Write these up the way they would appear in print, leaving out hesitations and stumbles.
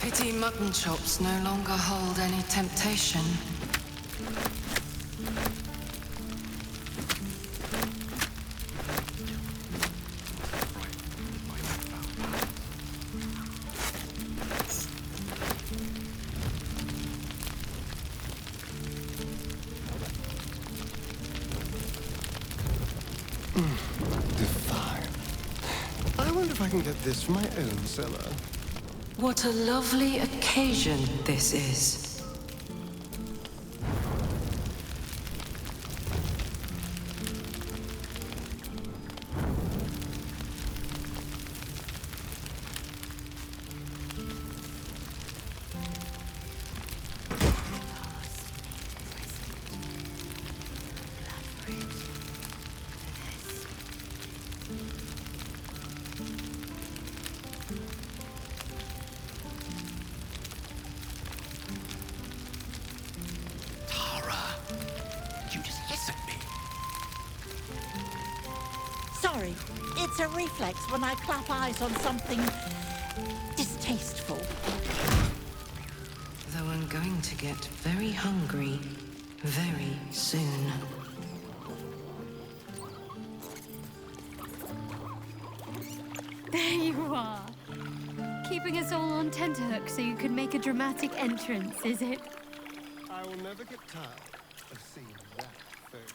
Pity mutton chops no longer hold any temptation. Divine. I wonder if I can get this from my own cellar. What a lovely occasion this is. Sorry, it's a reflex when I clap eyes on something distasteful. Though I'm going to get very hungry very soon. There you are. Keeping us all on tenterhooks so you can make a dramatic entrance, is it? I will never get tired of seeing that face.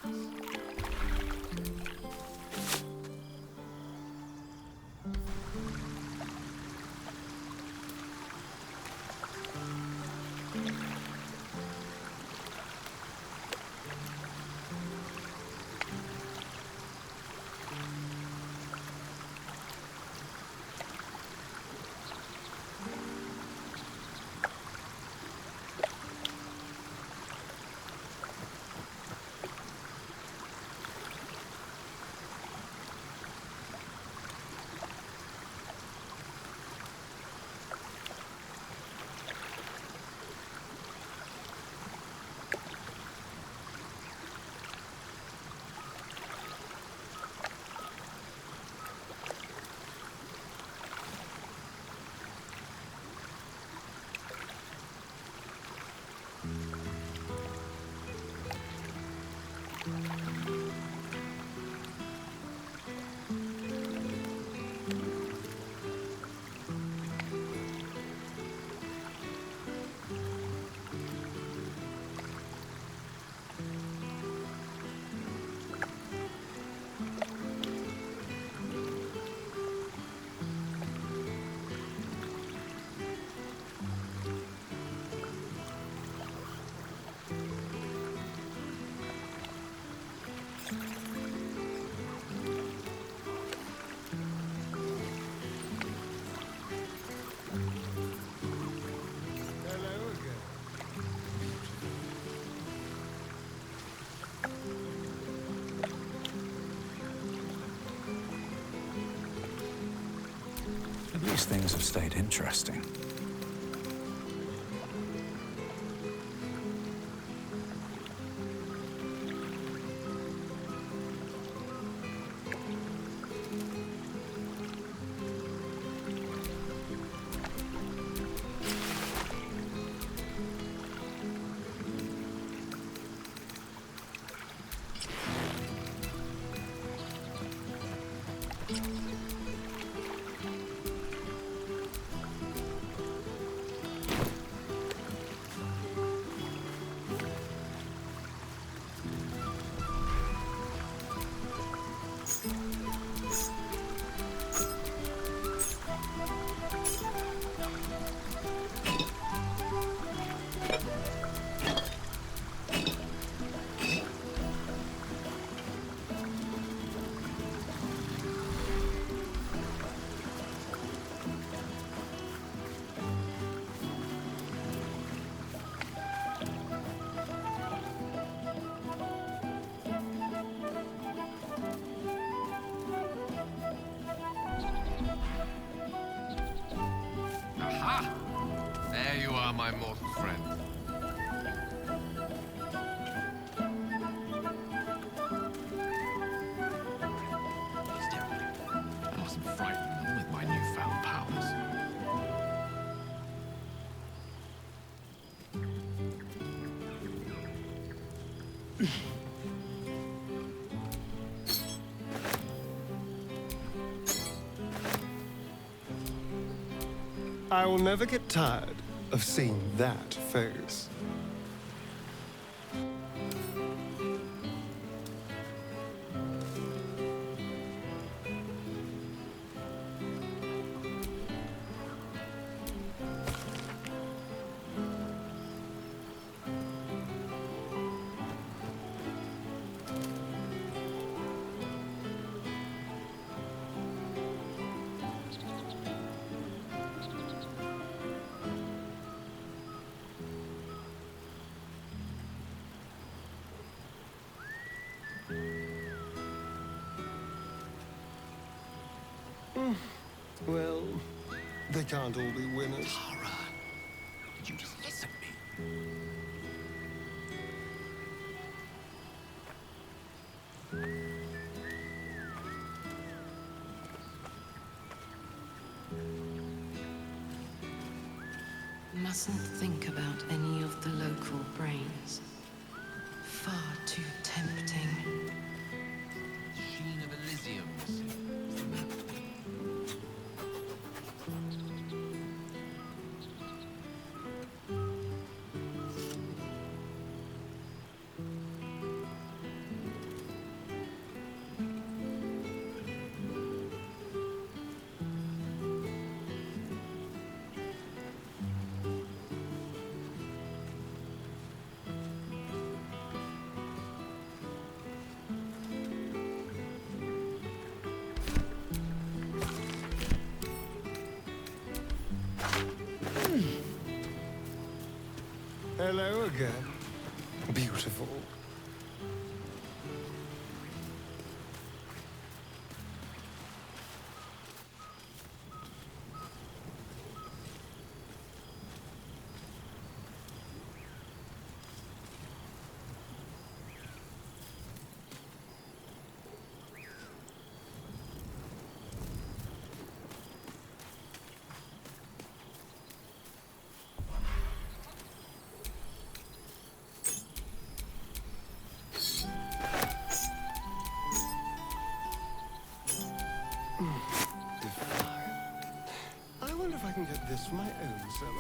At least things have stayed interesting. My mortal friend. Still, I wasn't frightened with my newfound powers. I will never get tired of seeing that face. Well, they can't all be winners. Tara, did you just listen to me? Mustn't think about any of the local brains. Far too tempting. Sheen of Elysiums. Hello again. Beautiful. I wonder if I can get this from my own cellar.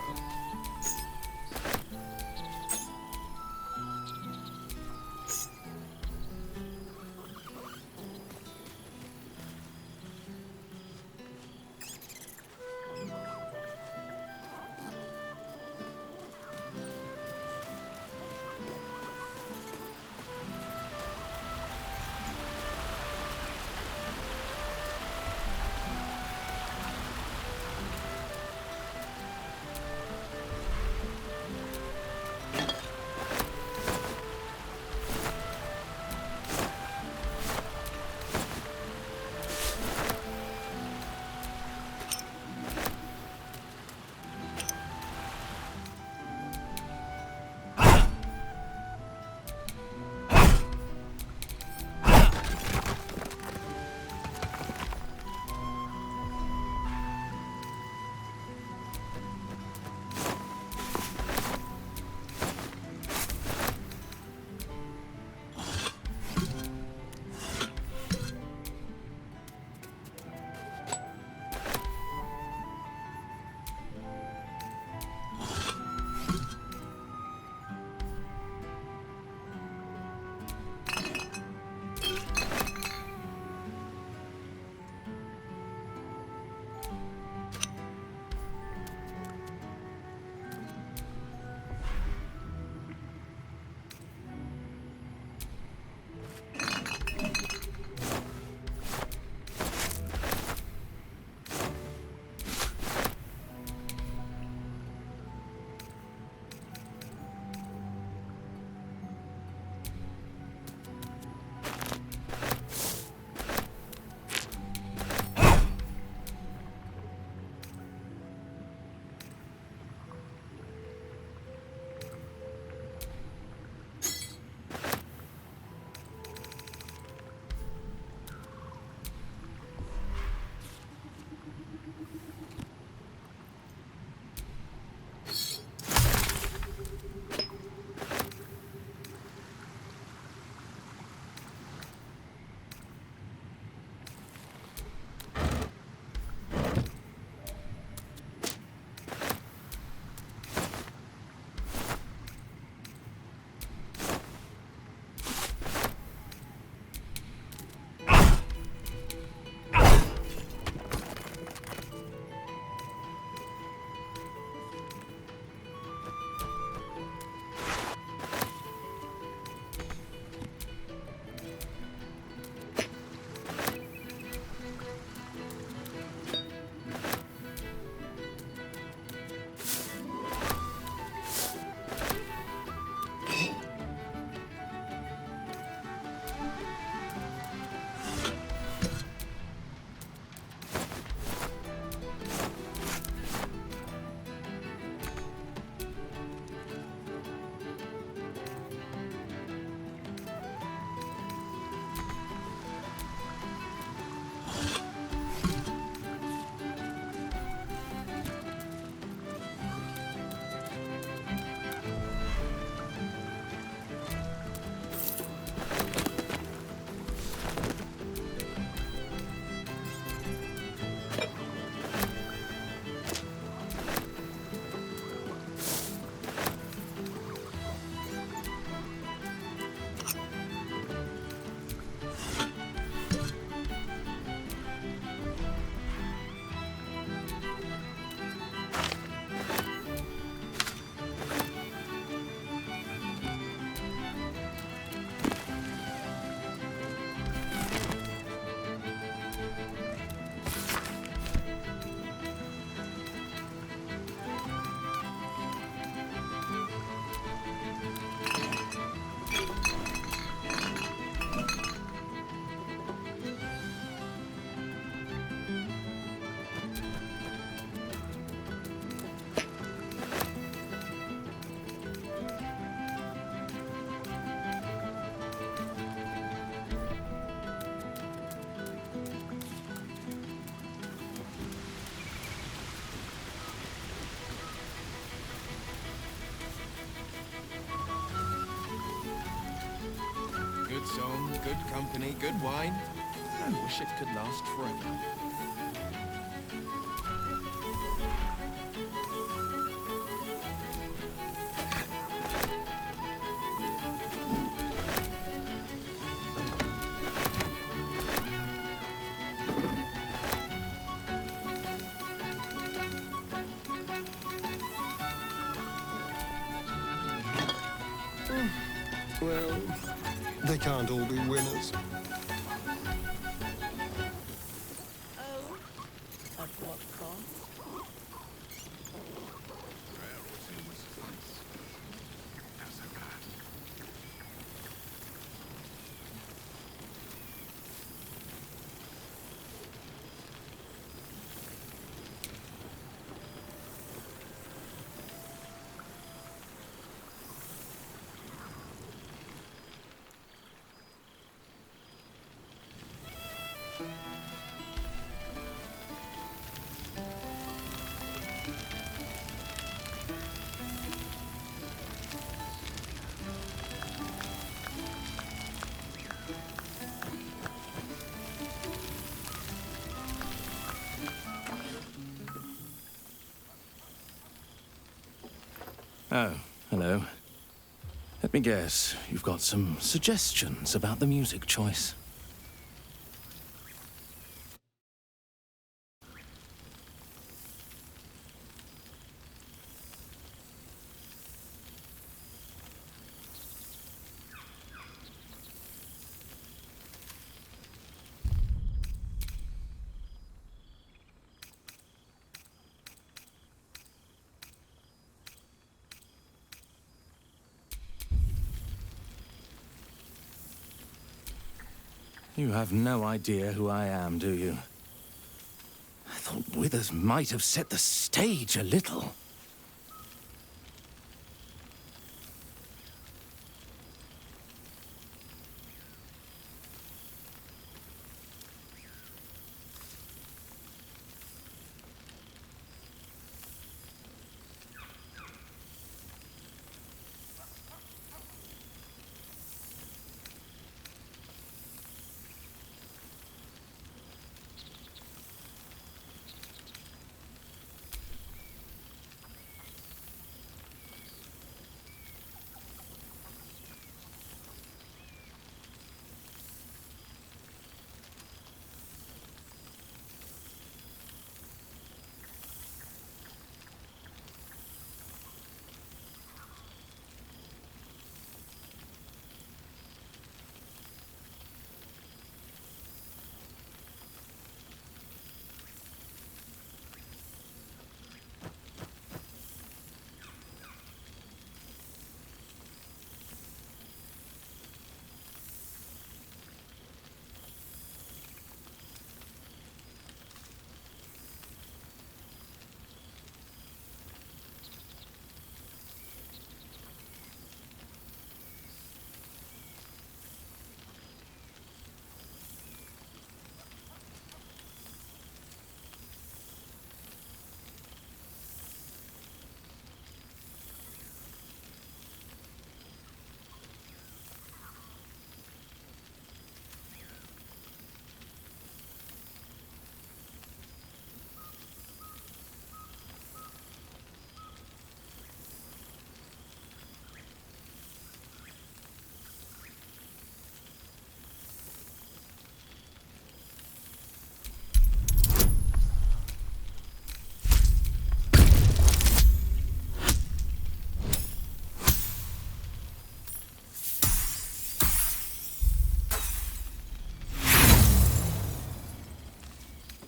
song, good company, good wine. I wish it could last forever. Well, they can't all be winners. Oh, at what cost? Oh, hello. Let me guess, you've got some suggestions about the music choice. You have no idea who I am, do you? I thought Withers might have set the stage a little.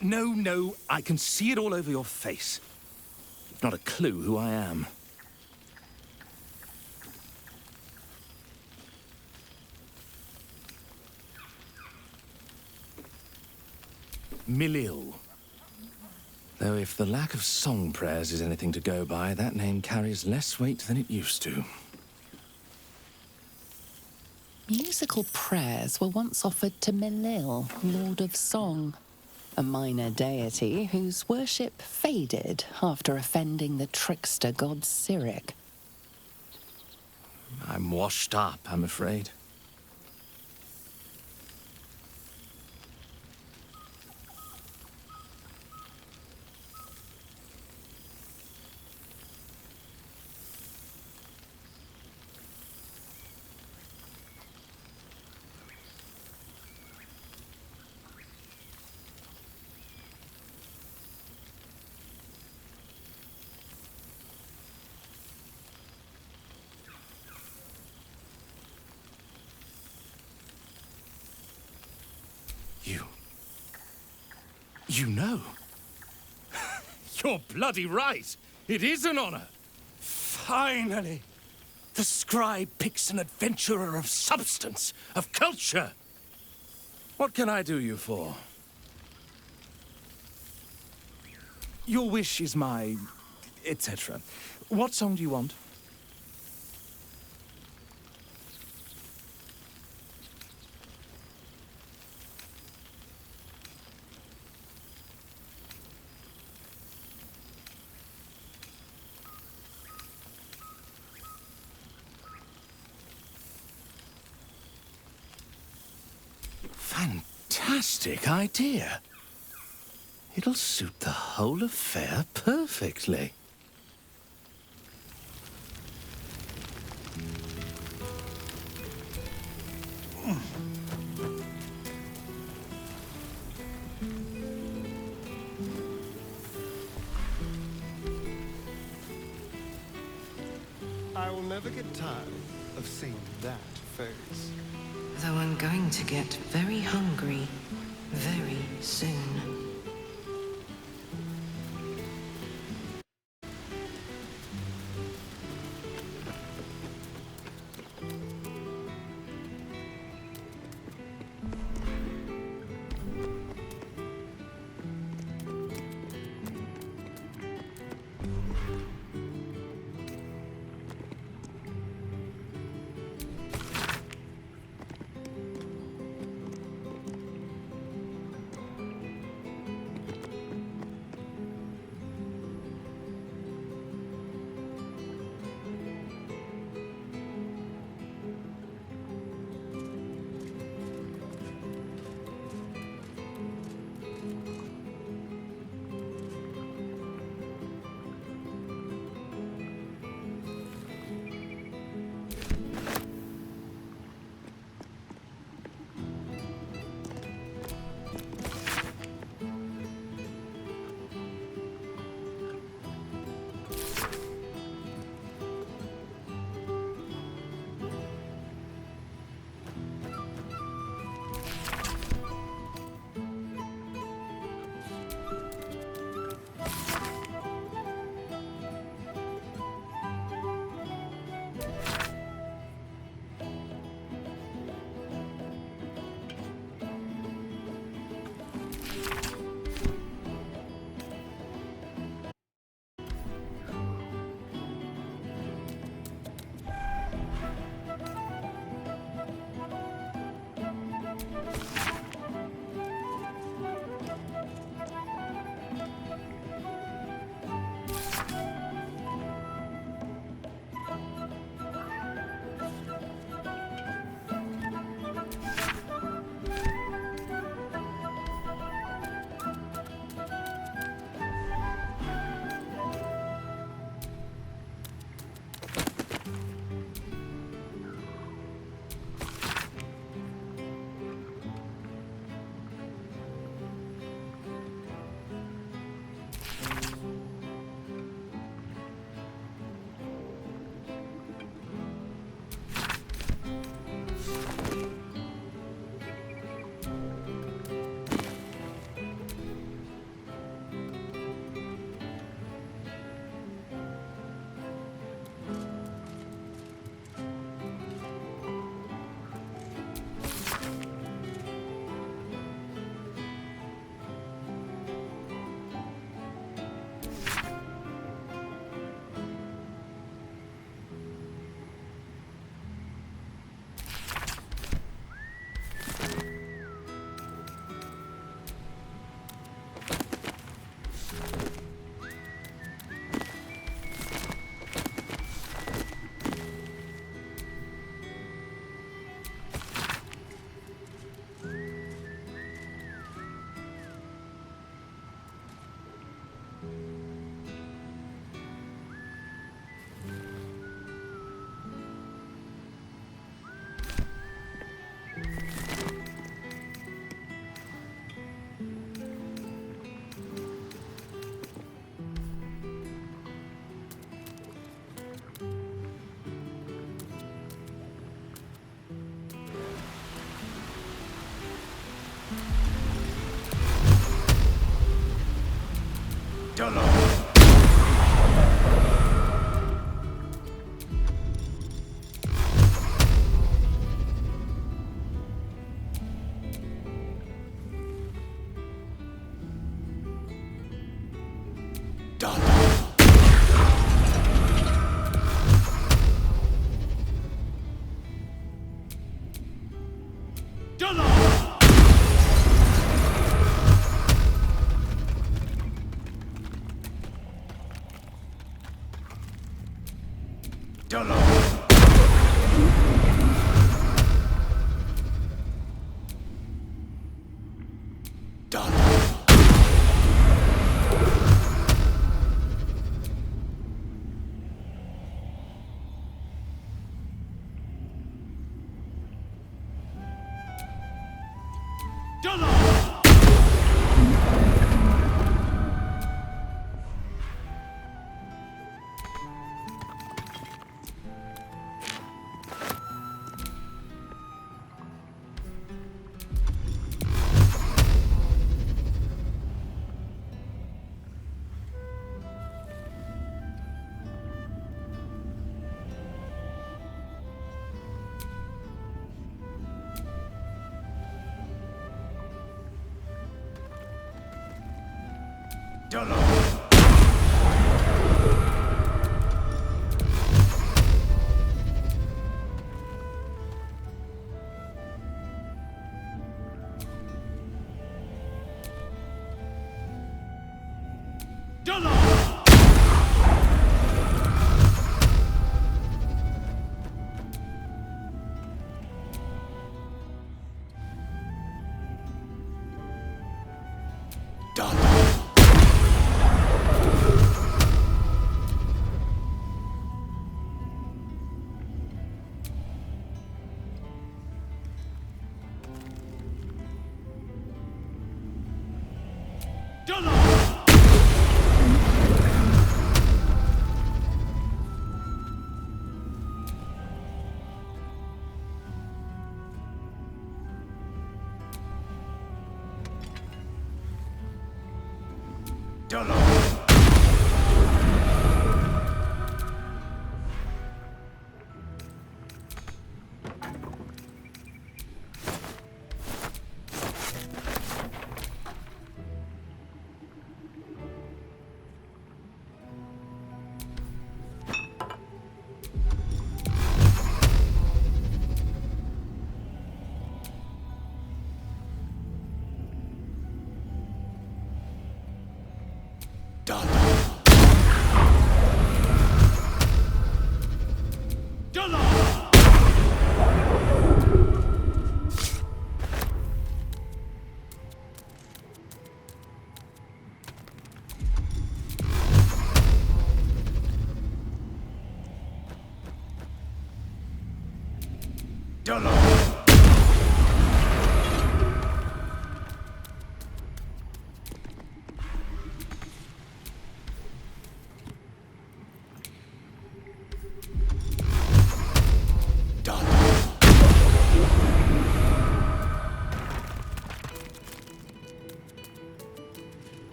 No, I can see it all over your face. You've not a clue who I am. Milil. Though if the lack of song prayers is anything to go by, that name carries less weight than it used to. Musical prayers were once offered to Milil, Lord of Song, a minor deity whose worship faded after offending the trickster god Cyric. I'm washed up, I'm afraid. You know? You're bloody right! It is an honor! Finally! The scribe picks an adventurer of substance, of culture! What can I do you for? Your wish is my... etc. What song do you want? Fantastic idea. It'll suit the whole affair perfectly. I will never get tired of seeing that face. Though I'm going to get very hungry very soon.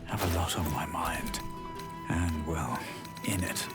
Have a lot on my mind. And, well, in it.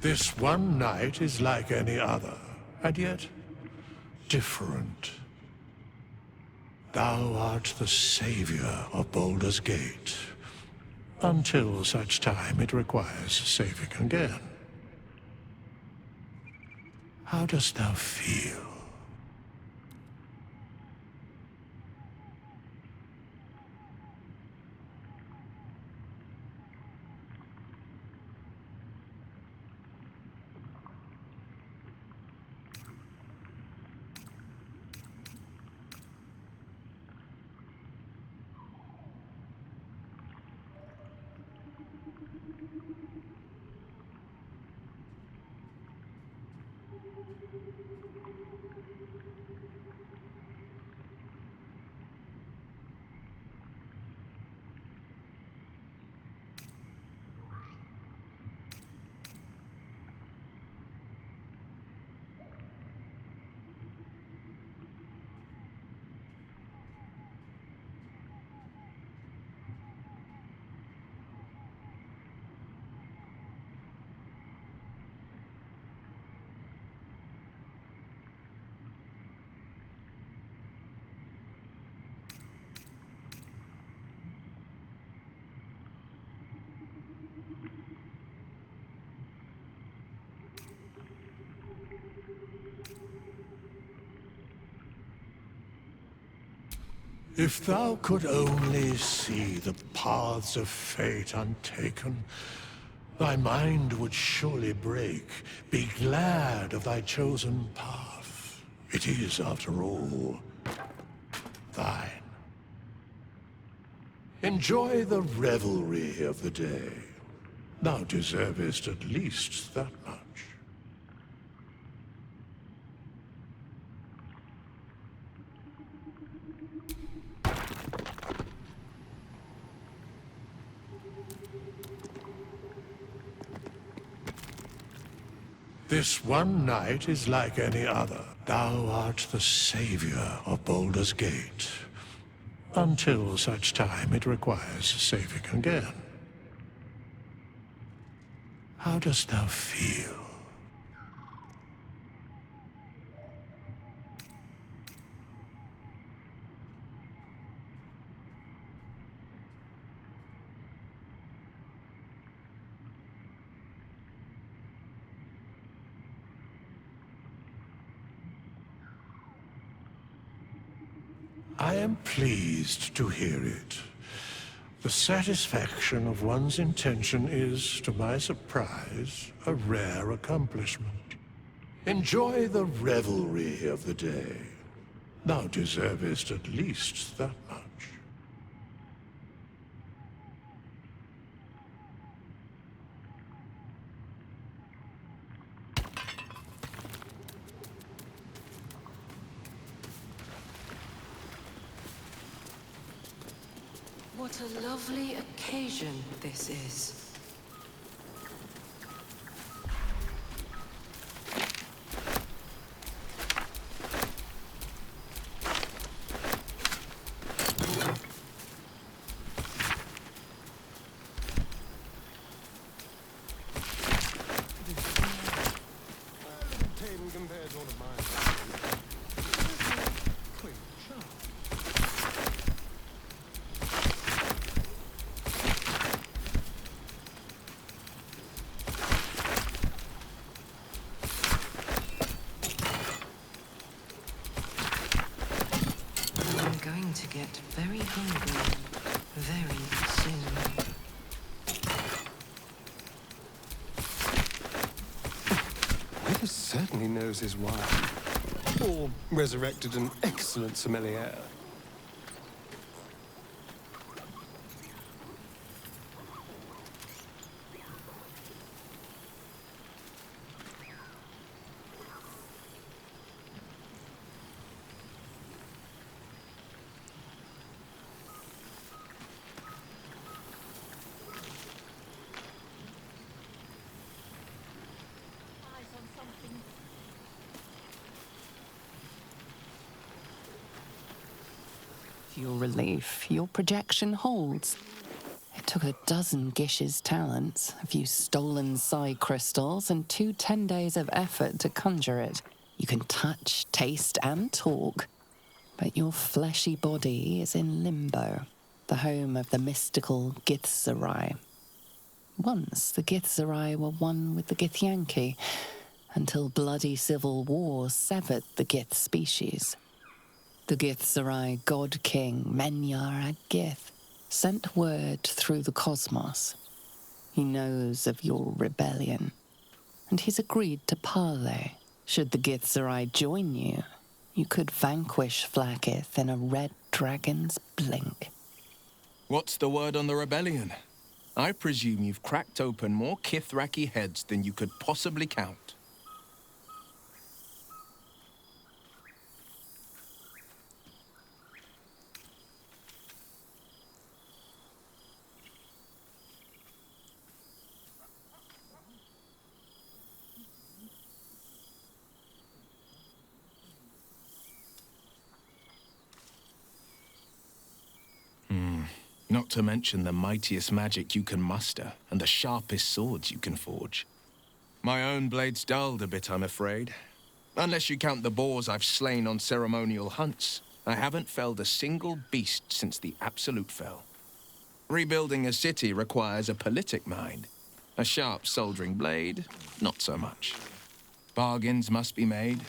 This one night is like any other, and yet different. Thou art the savior of Baldur's Gate, until such time it requires saving again. How dost thou feel? If thou could only see the paths of fate untaken, thy mind would surely break. Be glad of thy chosen path. It is, after all, thine. Enjoy the revelry of the day. Thou deservest at least that much. This one night is like any other. Thou art the savior of Baldur's Gate, until such time it requires saving again. How dost thou feel? I am pleased to hear it. The satisfaction of one's intention is, to my surprise, a rare accomplishment. Enjoy the revelry of the day. Thou deservest at least that much. What a lovely occasion this is. To get very hungry very soon. He certainly knows his wine. Or resurrected an excellent sommelier. To your relief, your projection holds. It took a dozen Gish's talents, a few stolen psi crystals, and 2 10 days of effort to conjure it. You can touch, taste, and talk, but your fleshy body is in limbo, the home of the mystical Githzerai. Once the Githzerai were one with the Githyanki, until bloody civil war severed the Gith species. The Githzerai god king Menyar Ag-Gith sent word through the cosmos. He knows of your rebellion, and he's agreed to parley. Should the Githzerai join you, you could vanquish Flakith in a red dragon's blink. What's the word on the rebellion? I presume you've cracked open more Kithraki heads than you could possibly count. Not to mention the mightiest magic you can muster and the sharpest swords you can forge. My own blade's dulled a bit, I'm afraid. Unless you count the boars I've slain on ceremonial hunts, I haven't felled a single beast since the Absolute fell. Rebuilding a city requires a politic mind. A sharp soldering blade, not so much. Bargains must be made.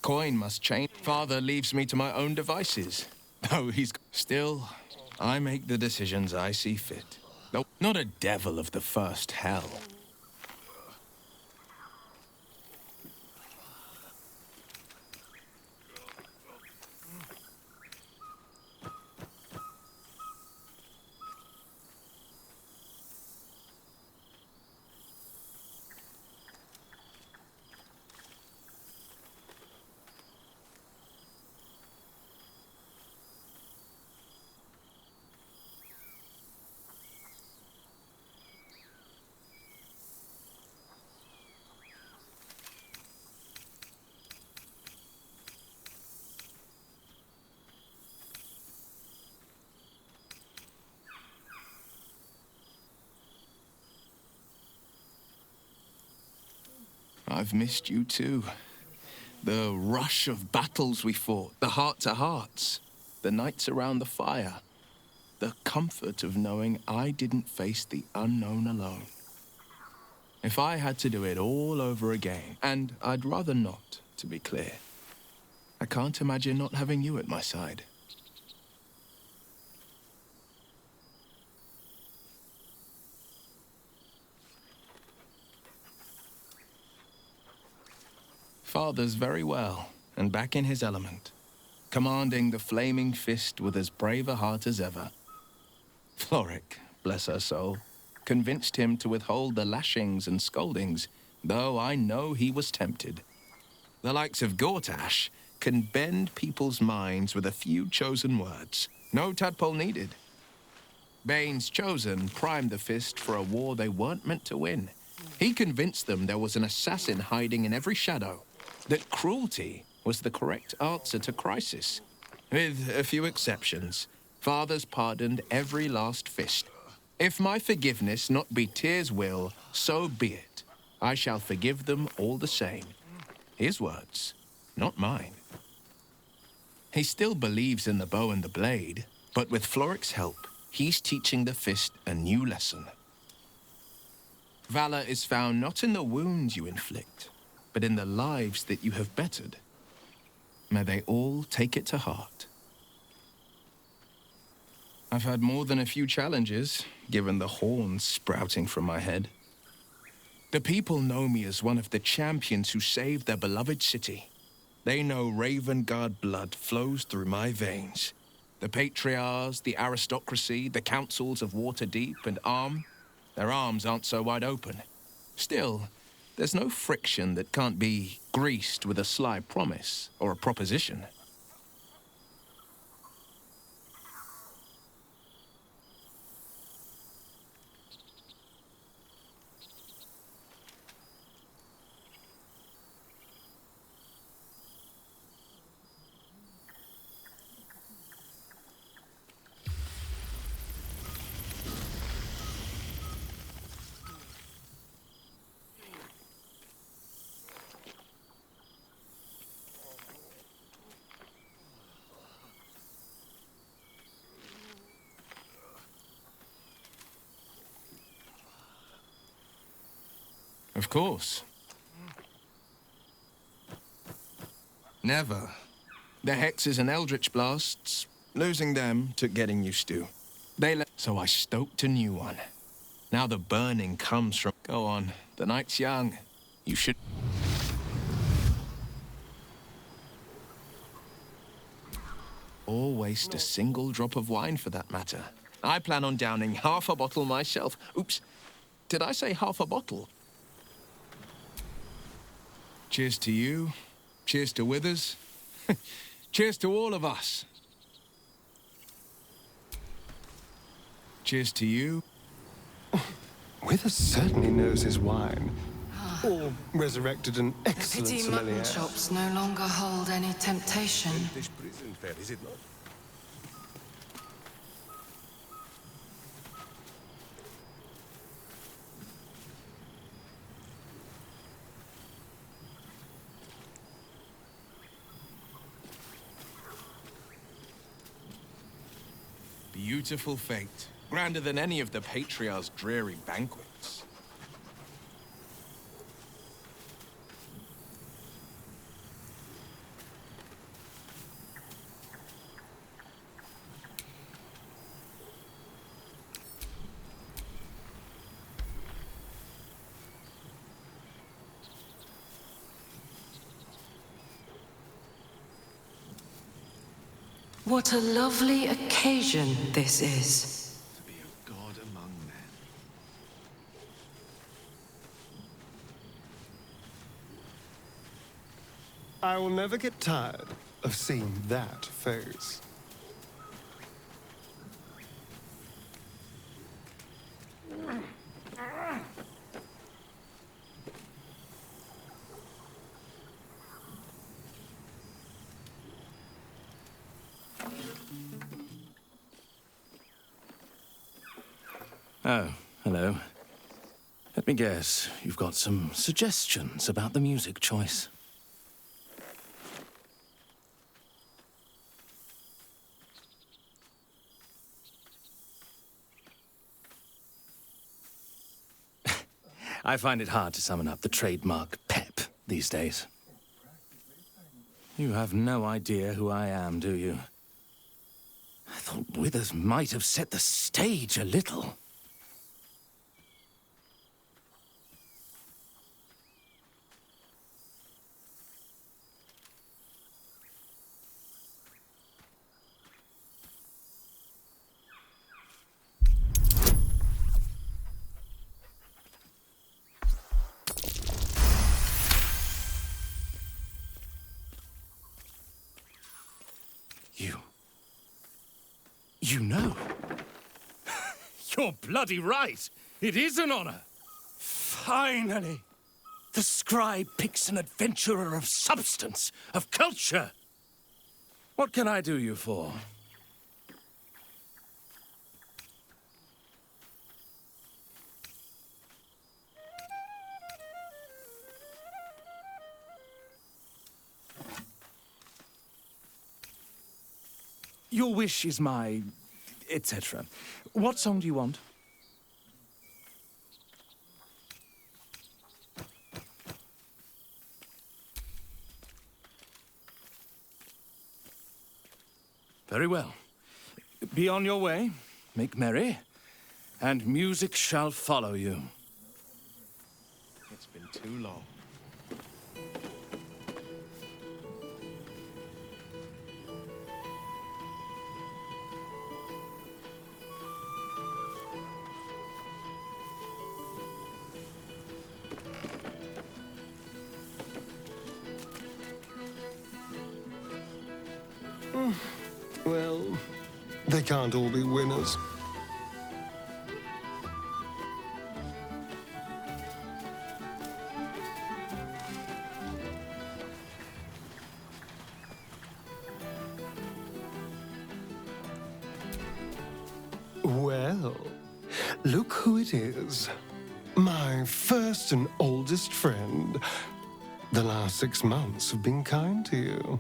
Coin must change. Father leaves me to my own devices. Though he's still... I make the decisions I see fit. No, not a devil of the first hell. I've missed you too. The rush of battles we fought, the heart-to-hearts, the nights around the fire, the comfort of knowing I didn't face the unknown alone. If I had to do it all over again, and I'd rather not, to be clear, I can't imagine not having you at my side. Father's very well, and back in his element, commanding the flaming fist with as brave a heart as ever. Floric, bless her soul, convinced him to withhold the lashings and scoldings, though I know he was tempted. The likes of Gortash can bend people's minds with a few chosen words. No tadpole needed. Bane's chosen primed the fist for a war they weren't meant to win. He convinced them there was an assassin hiding in every shadow, that cruelty was the correct answer to crisis. With a few exceptions, Father's pardoned every last fist. If my forgiveness not be Tyr's will, so be it. I shall forgive them all the same. His words, not mine. He still believes in the bow and the blade, but with Floric's help, he's teaching the fist a new lesson. Valor is found not in the wounds you inflict, but in the lives that you have bettered. May they all take it to heart. I've had more than a few challenges, given the horns sprouting from my head. The people know me as one of the champions who saved their beloved city. They know Ravengard blood flows through my veins. The patriarchs, the aristocracy, the councils of Waterdeep and Arm, their arms aren't so wide open. Still, there's no friction that can't be greased with a sly promise or a proposition. Of course. Never. The hexes and eldritch blasts, losing them took getting used to. So I stoked a new one. Now the burning comes from... Go on, the night's young. You should... Or waste a single drop of wine for that matter. I plan on downing half a bottle myself. Oops, did I say half a bottle? Cheers to you. Cheers to Withers. Cheers to all of us. Cheers to you. Withers certainly knows his wine. Or resurrected an excellent Pity sommelier. mutton chops no longer hold any temptation. Beautiful fate. Grander than any of the Patriarch's dreary banquets. What a lovely occasion this is. To be a god among men. I will never get tired of seeing that face. Oh, hello. Let me guess, you've got some suggestions about the music choice. I find it hard to summon up the trademark pep these days. You have no idea who I am, do you? I thought Withers might have set the stage a little. You know. You're bloody right. It is an honor. Finally. The scribe picks an adventurer of substance, of culture. What can I do you for? Your wish is my... etc. What song do you want? Very well. Be on your way, make merry, and music shall follow you. It's been too long. Well, they can't all be winners. Well, look who it is. My first and oldest friend. The last 6 months have been kind to you.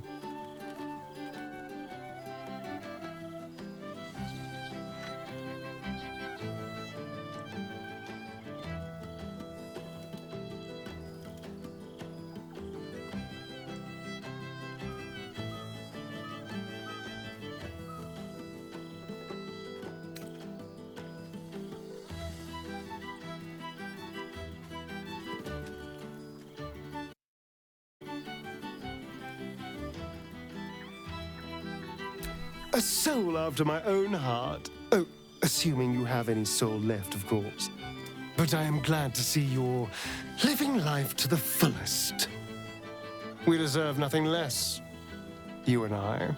A soul after my own heart. Oh, assuming you have any soul left, of course. But I am glad to see you're living life to the fullest. We deserve nothing less, you and I.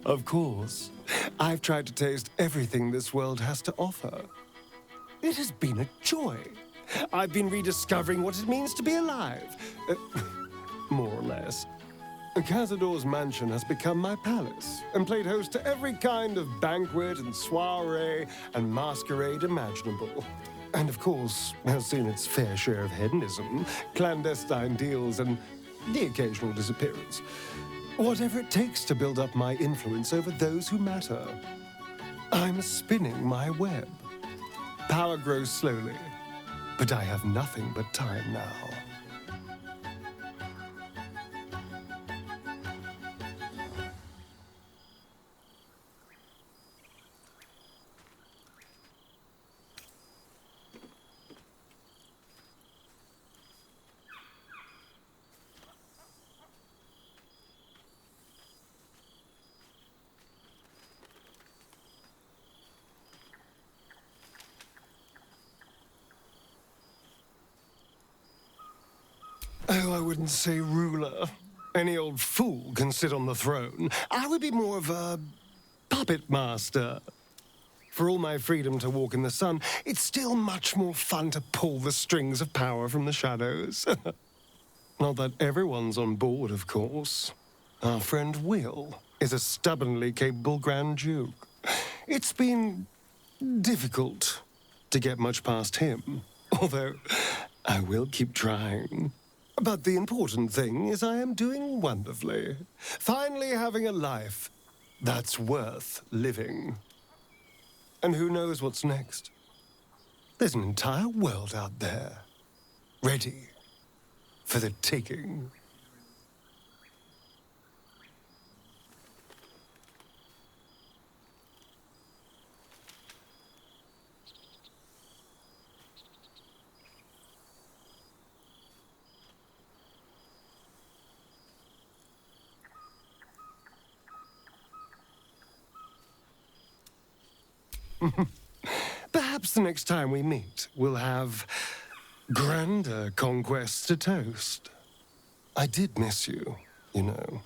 Of course. I've tried to taste everything this world has to offer. It has been a joy. I've been rediscovering what it means to be alive. More or less. Cazador's mansion has become my palace and played host to every kind of banquet and soiree and masquerade imaginable. And of course, has seen its fair share of hedonism, clandestine deals, and the occasional disappearance. Whatever it takes to build up my influence over those who matter. I'm spinning my web. Power grows slowly, but I have nothing but time now. Oh, I wouldn't say ruler. Any old fool can sit on the throne. I would be more of a puppet master. For all my freedom to walk in the sun, it's still much more fun to pull the strings of power from the shadows. Not that everyone's on board, of course. Our friend Will is a stubbornly capable Grand Duke. It's been difficult to get much past him, although I will keep trying. But the important thing is I am doing wonderfully. Finally having a life that's worth living. And who knows what's next? There's an entire world out there, ready for the taking. Perhaps the next time we meet, we'll have grander conquests to toast. I did miss you, you know.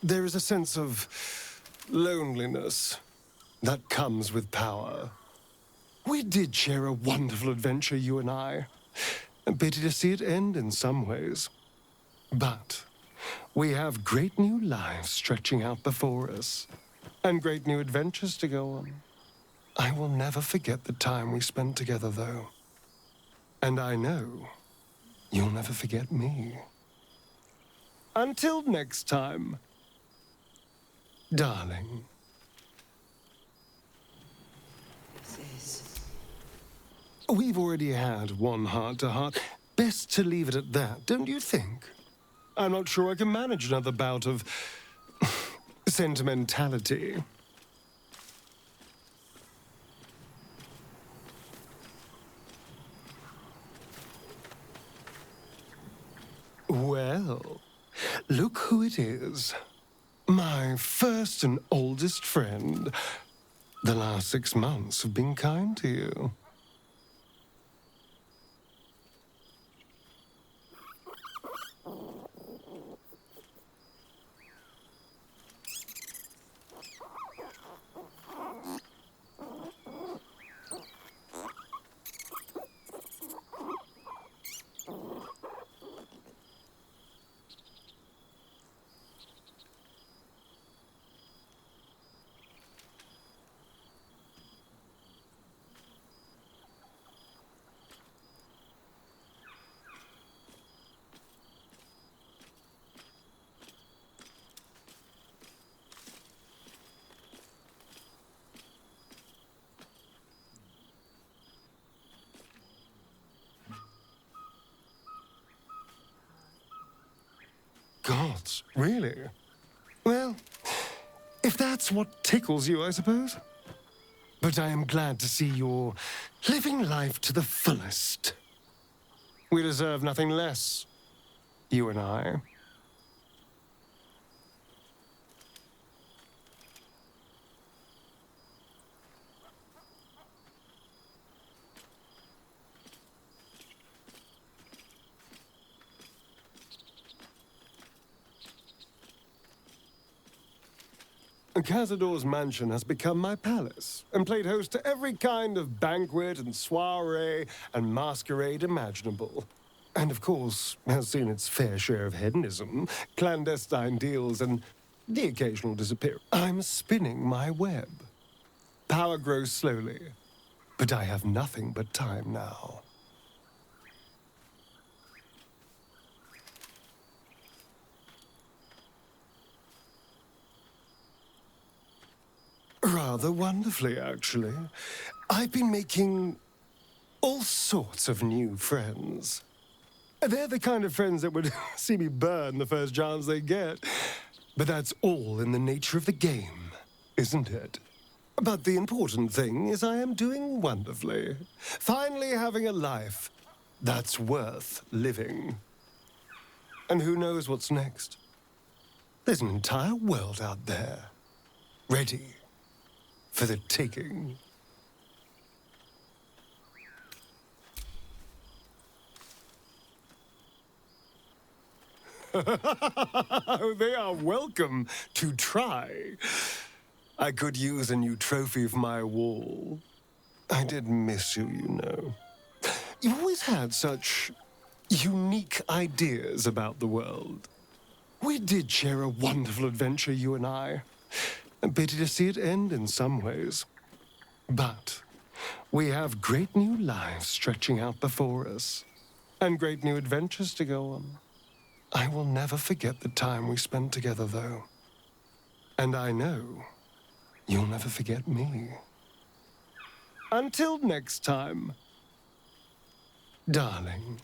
There is a sense of loneliness that comes with power. We did share a wonderful adventure, you and I. A pity to see it end in some ways. But we have great new lives stretching out before us, and great new adventures to go on. I will never forget the time we spent together, though. And I know you'll never forget me. Until next time, darling. We've already had one heart-to-heart. Best to leave it at that, don't you think? I'm not sure I can manage another bout of sentimentality. Well, look who it is. My first and oldest friend. The last 6 months have been kind to you. gods, really? Well, if that's what tickles you, I suppose. But I am glad to see you're living life to the fullest. We deserve nothing less, you and I. Cazador's mansion has become my palace, and played host to every kind of banquet and soiree and masquerade imaginable. And of course, has seen its fair share of hedonism, clandestine deals, and the occasional disappearance. I'm spinning my web. Power grows slowly, but I have nothing but time now. Rather wonderfully, actually. I've been making all sorts of new friends. They're the kind of friends that would see me burn the first chance they get. But that's all in the nature of the game, isn't it? But the important thing is I am doing wonderfully. Finally having a life that's worth living. And who knows what's next? There's an entire world out there, ready for the taking. They are welcome to try. I could use a new trophy for my wall. I did miss you, you know. You always had such unique ideas about the world. We did share a wonderful adventure, you and I. A pity to see it end in some ways. But we have great new lives stretching out before us, and great new adventures to go on. I will never forget the time we spent together, though. And I know you'll never forget me. Until next time, darling.